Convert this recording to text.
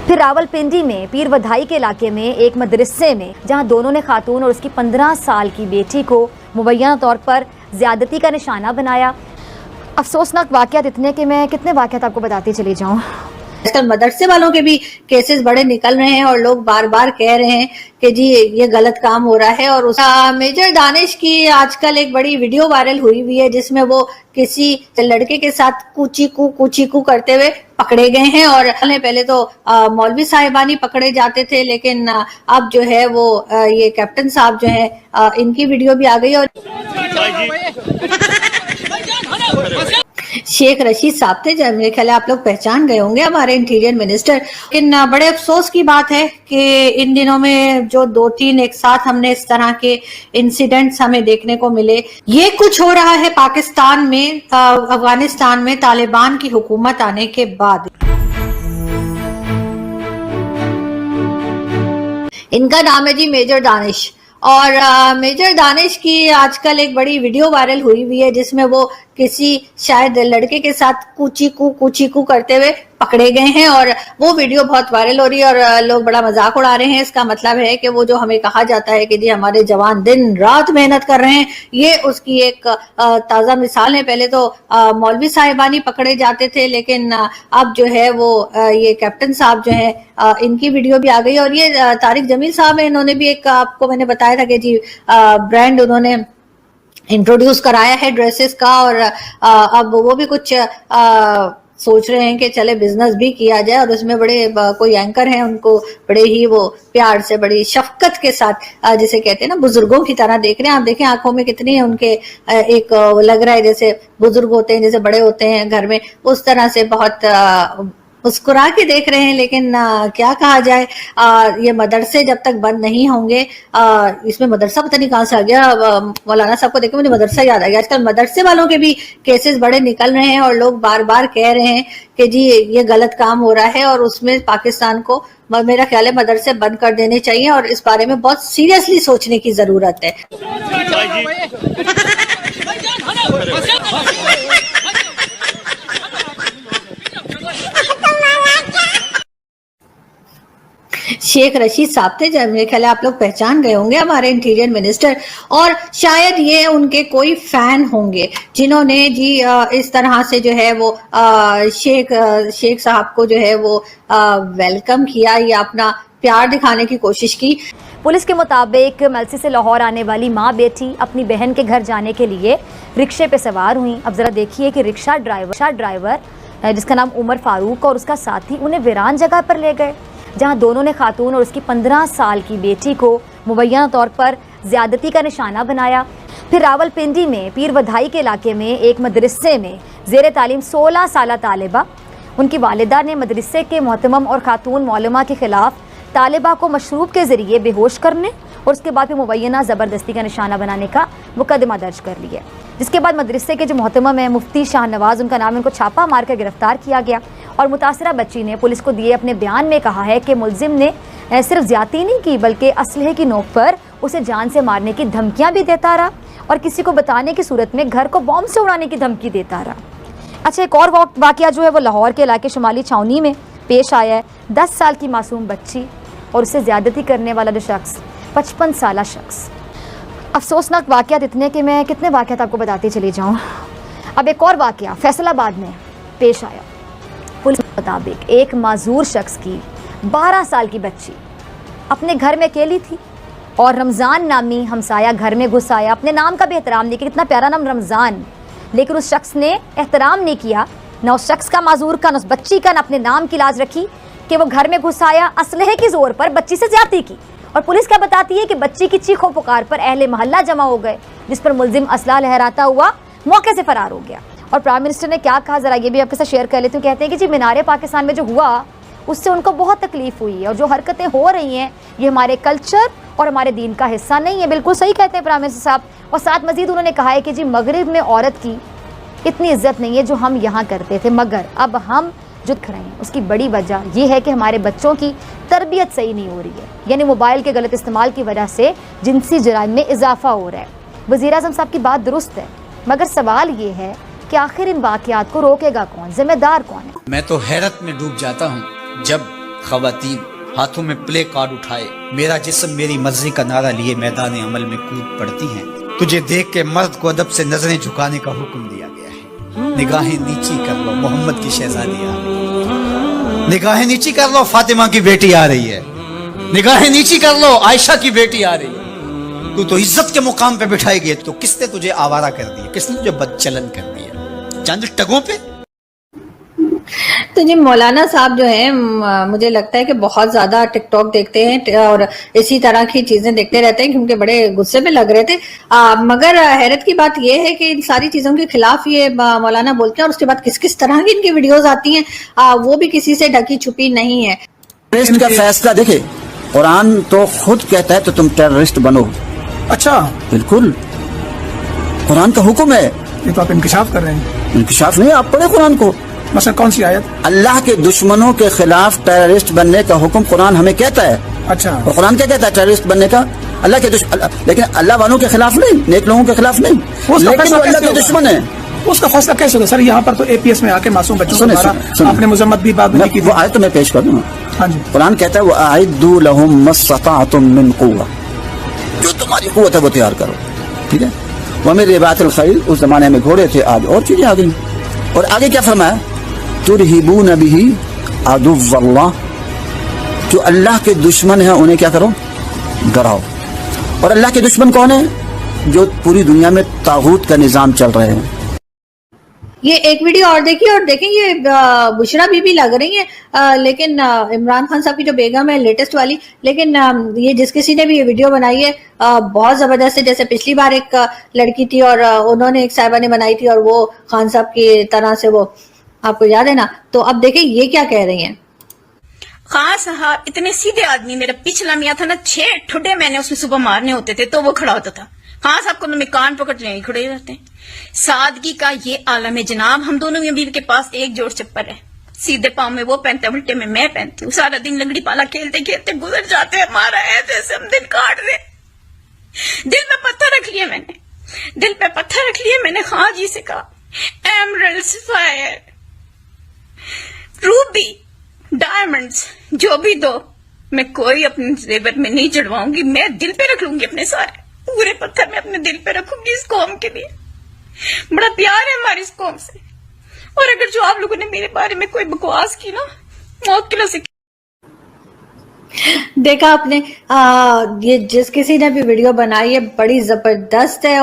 پھر راولپنڈی میں پیر ودھائی کے علاقے میں ایک مدرسے میں جہاں دونوں نے خاتون اور اس کی 15 سال کی بیٹی کو مبینہ طور پر زیادتی کا نشانہ بنایا۔ افسوسناک واقعات اتنے کہ میں کتنے واقعات آپ کو بتاتی چلی جاؤں۔ آج کل مدرسے والوں کے بھی کیسز بڑے نکل رہے ہیں اور لوگ بار بار کہہ رہے ہیں کہ جی یہ غلط کام ہو رہا ہے۔ اور میجر دانش کی آج کل ایک بڑی ویڈیو وائرل ہوئی ہے جس میں وہ کسی لڑکے کے ساتھ کوچی کو کرتے ہوئے پکڑے گئے ہیں۔ اور پہلے تو مولوی صاحبانی پکڑے جاتے تھے، لیکن اب جو ہے وہ یہ کیپٹن صاحب جو ہے ان کی ویڈیو بھی آ گئی۔ اور شیخ رشید صاحب تھے، جو میرے خیال ہے آپ لوگ پہچان گئے ہوں گے، ہمارے انٹیریئر منسٹر۔ لیکن بڑے افسوس کی بات ہے کہ ان دنوں میں جو 2-3 ایک ساتھ ہم نے اس طرح کے انسیڈنٹس ہمیں دیکھنے کو ملے۔ یہ کچھ ہو رہا ہے پاکستان میں، افغانستان میں طالبان کی حکومت آنے کے بعد۔ ان کا نام ہے جی میجر دانش، اور میجر دانش کی آج کل ایک بڑی ویڈیو وائرل ہوئی ہے جس میں وہ کسی شاید لڑکے کے ساتھ کوچی کو کرتے ہوئے پکڑے گئے ہیں۔ اور وہ ویڈیو بہت وائرل ہو رہی ہے اور لوگ بڑا مذاق اڑا رہے ہیں۔ اس کا مطلب ہے کہ وہ جو ہمیں کہا جاتا ہے کہ جی ہمارے جوان دن رات محنت کر رہے ہیں، یہ اس کی ایک تازہ مثال ہے۔ پہلے تو مولوی صاحبانی پکڑے جاتے تھے، لیکن اب جو ہے وہ یہ کیپٹن صاحب جو ہیں ان کی ویڈیو بھی آ گئی۔ اور یہ طارق جمیل صاحب ہیں، انہوں نے بھی ایک آپ کو میں نے بتایا تھا کہ جی برانڈ انہوں نے انٹروڈیوس کرایا ہے ڈریسز کا، اور اب وہ بھی کچھ سوچ رہے ہیں کہ چلے بزنس بھی کیا جائے۔ اور اس میں بڑے کوئی اینکر ہیں، ان کو بڑے ہی وہ پیار سے بڑی شفقت کے ساتھ جسے کہتے ہیں نا بزرگوں کی طرح دیکھ رہے ہیں۔ آپ دیکھیں آنکھوں میں کتنی ان کے ایک لگ رہا ہے جیسے بزرگ ہوتے ہیں، جیسے بڑے ہوتے ہیں گھر میں، اس طرح سے بہت مسکرا کے دیکھ رہے ہیں۔ لیکن کیا کہا جائے، یہ مدرسے جب تک بند نہیں ہوں گے، اس میں مدرسہ پتہ نہیں کہاں سے آ گیا، مولانا صاحب کو دیکھ کے مجھے مدرسہ یاد آ گیا۔ آج کل مدرسے والوں کے بھی کیسز بڑے نکل رہے ہیں اور لوگ بار بار کہہ رہے ہیں کہ جی یہ غلط کام ہو رہا ہے، اور اس میں پاکستان کو میرا خیال ہے مدرسے بند کر دینے چاہیے، اور اس بارے میں بہت سیریسلی سوچنے کی ضرورت ہے۔ شیخ رشید صاحب تھے، جو میرے خیال ہے آپ لوگ پہچان گئے ہوں گے، ہمارے انٹیریئر منسٹر۔ اور شاید یہ ان کے کوئی فین ہوں گے جنہوں نے جی اس طرح سے جو ہے وہ شیخ صاحب کو جو ہے وہ ویلکم کیا یا اپنا پیار دکھانے کی کوشش کی۔ پولیس کے مطابق ملسی سے لاہور آنے والی ماں بیٹی اپنی بہن کے گھر جانے کے لیے رکشے پہ سوار ہوئیں۔ اب ذرا دیکھیے کہ رکشہ ڈرائیور جس کا نام عمر فاروق اور اس کا ساتھی انہیں ویران جگہ پر لے گئے جہاں دونوں نے خاتون اور اس کی 15 سال کی بیٹی کو مبینہ طور پر زیادتی کا نشانہ بنایا۔ پھر راولپنڈی میں پیر ودھائی کے علاقے میں ایک مدرسے میں زیر تعلیم 16 سالہ طالبہ، ان کی والدہ نے مدرسے کے محتمم اور خاتون معلمہ کے خلاف طالبہ کو مشروب کے ذریعے بے ہوش کرنے اور اس کے بعد پھر مبینہ زبردستی کا نشانہ بنانے کا مقدمہ درج کر لیا، جس کے بعد مدرسے کے جو محتمم ہیں مفتی شاہ نواز، ان کا نام، ان کو چھاپا مار کر گرفتار کیا گیا۔ اور متاثرہ بچی نے پولیس کو دیے اپنے بیان میں کہا ہے کہ ملزم نے صرف زیادتی نہیں کی بلکہ اسلحے کی نوک پر اسے جان سے مارنے کی دھمکیاں بھی دیتا رہا اور کسی کو بتانے کی صورت میں گھر کو بم سے اڑانے کی دھمکی دیتا رہا۔ اچھا، ایک اور واقعہ جو ہے وہ لاہور کے علاقے شمالی چھاونی میں پیش آیا ہے۔ 10 سال کی معصوم بچی اور اسے زیادتی کرنے والا جو شخص 55 سالہ شخص۔ افسوسناک واقعات اتنے کہ میں کتنے واقعات آپ کو بتاتی چلی جاؤں۔ اب ایک اور واقعہ فیصل آباد میں پیش آیا۔ پولیس کے مطابق ایک معذور شخص کی 12 سال کی بچی اپنے گھر میں اکیلی تھی اور رمضان نامی ہمسایہ گھر میں گھس آیا۔ اپنے نام کا بھی احترام نہیں کیا، کتنا پیارا نام رمضان، لیکن اس شخص نے احترام نہیں کیا، نہ اس شخص کا معذور کا، نہ اس بچی کا، نہ اپنے نام کی لاج رکھی کہ وہ گھر میں گھس آیا، اسلحے کی زور پر بچی سے زیادتی کی۔ اور پولیس کیا بتاتی ہے کہ بچی کی چیخ و پکار پر اہل محلہ جمع ہو گئے، جس پر ملزم اسلحہ لہراتا ہوا موقع سے فرار ہو گیا۔ اور پرائم منسٹر نے کیا کہا، ذرا یہ بھی آپ کے ساتھ شیئر کر لیتی ہوں۔ کہتے ہیں کہ جی مینار پاکستان میں جو ہوا اس سے ان کو بہت تکلیف ہوئی ہے، اور جو حرکتیں ہو رہی ہیں یہ ہمارے کلچر اور ہمارے دین کا حصہ نہیں ہے۔ بالکل صحیح کہتے ہیں پرائم منسٹر صاحب۔ اور ساتھ مزید انہوں نے کہا ہے کہ جی مغرب میں عورت کی اتنی عزت نہیں ہے جو ہم یہاں کرتے تھے، مگر اب ہم جو کر رہے ہیں اس کی بڑی وجہ یہ ہے کہ ہمارے بچوں کی تربیت صحیح نہیں ہو رہی ہے، یعنی موبائل کے غلط استعمال کی وجہ سے جنسی جرائم میں اضافہ ہو رہا ہے۔ وزیر اعظم صاحب کی بات درست ہے، مگر سوال یہ ہے کہ آخر ان واقعات کو روکے گا کون، ذمہ دار کون ہے؟ میں تو حیرت میں ڈوب جاتا ہوں جب خواتین ہاتھوں میں پلے کارڈ اٹھائے میرا جسم میری مرضی کا نعرہ لیے میدان عمل میں کود پڑتی ہیں. تجھے دیکھ کے مرد کو ادب سے نظریں جھکانے کا حکم دیا گیا ہے. نگاہیں نیچی کر لو محمد کی شہزادی آ رہی ہے. نگاہیں نیچی کر لو فاطمہ کی بیٹی آ رہی ہے. نگاہیں نیچی کر لو عائشہ کی بیٹی آ رہی ہے. تو عزت کے مقام پہ بٹھائی گئی تو کس نے تجھے آوارہ کر دیا, کس نے تجھے بدچلن کر دیا چند ٹگوں پہ. تو جی مولانا صاحب جو ہیں مجھے لگتا ہے کہ بہت زیادہ ٹک ٹاک دیکھتے ہیں اور اسی طرح کی چیزیں دیکھتے رہتے ہیں کیونکہ بڑے غصے میں لگ رہے تھے. مگر حیرت کی بات یہ ہے کہ ان ساری چیزوں کے خلاف یہ مولانا بولتے ہیں اور اس کے بعد کس کس طرح کی ان کی ویڈیوز آتی ہیں وہ بھی کسی سے ڈھکی چھپی نہیں ہے. ٹیررسٹ کا فیصلہ دیکھے قرآن تو خود کہتا ہے تو تم ٹیررسٹ بنو. اچھا بالکل قرآن کا حکم ہے. یہ تو آپ انکشاف کر رہے ہیں. انکشاف نہیں, آپ پڑھے قرآن کو. مثلا کون سی آیت؟ اللہ کے دشمنوں کے خلاف ٹیررسٹ بننے کا حکم قرآن ہمیں کہتا ہے. اچھا اور قرآن کیا کہتا ہے ٹیررسٹ بننے کا؟ اللہ کے لیکن اللہ والوں کے خلاف نہیں, نیک لوگوں کے خلاف نہیں, لیکن وہ اللہ کے دشمن ہے. اس کا فیصلہ کیسے ہوگا سر؟ یہاں پر تو اے پی ایس میں آ کے معصوم بچوں کو مارا, آپ نے مذمت بھی بات نہیں کی. وہ آیت تو میں پیش کر دوں. ہاں جی. قرآن کہتا ہے وَأَعِدُّوا لَهُم مَّا اسْتَطَعْتُم مِّن قُوَّةٍ, جو تمہاری قوت ہے وہ تیار کرو. ٹھیک ہے. وَمِن رِبَاطِ الْخَيْلِ, اس زمانے میں گھوڑے تھے, آج اور چیزیں آ گئی. اور آگے کیا فرمایا؟ تُرْهِبُونَ بِهِ عَدُوَّ اللَّهِ, جو اللہ کے دشمن ہیں انہیں کیا کرو؟ ڈراؤ. اور اللہ کے دشمن کون ہیں؟ جو پوری دنیا میں طاغوت کا نظام چل رہے ہیں. یہ ایک ویڈیو اور دیکھیے اور دیکھیں یہ بشرا بی بی لگ رہی ہیں لیکن عمران خان صاحب کی جو بیگم ہے لیٹسٹ والی, لیکن یہ جس کسی نے بھی یہ ویڈیو بنائی ہے بہت زبردست ہے. جیسے پچھلی بار ایک لڑکی تھی اور انہوں نے ایک صاحبہ نے بنائی تھی اور وہ خان صاحب کی طرح سے وہ آپ کو یاد ہے نا. تو اب دیکھیں یہ کیا کہہ رہی ہیں. خان صاحب اتنے سیدھے آدمی, میرا پچھلا میاں تھا نا 6 ٹھڈے میں نے اس میں صبح مارنے ہوتے تھے تو وہ کھڑا ہوتا تھا. خان صاحب کو میں کان پکڑ لیں کھڑے رہتے ہیں. سادگی کا یہ عالم ہے جناب. ہم دونوں میاں بیوی کے پاس ایک جوڑ چپل ہے, سیدھے پاؤں میں وہ پہنتے ہیں, الٹے میں پہنتی ہوں. سارا دن لنگڑی پالا کھیلتے کھیلتے گزر جاتے ہیں. ہمارا ہے جیسے ہم دن کاٹ رہے. دل پہ پتھر رکھ لیے میں نے, دل پہ پتھر رکھ لیے میں نے. خان جی سے کہا ایمرلڈ سفائر روبی ڈائمنڈز جو بھی دو, میں کوئی اپنے زیور میں نہیں چڑھواؤں گی. میں دل پہ رکھ لوں گی اپنے سارے پورے پتھر میں اپنے دل پہ رکھوں گی اس قوم کے لیے. بڑا پیار ہے ہماری اس قوم سے. اور اگر جو آپ لوگوں نے میرے بارے میں کوئی بکواس کی نا موت کے لئے دیکھا آپ نے یہ جس کسی نے بھی ویڈیو بنائی ہے بڑی زبردست ہے.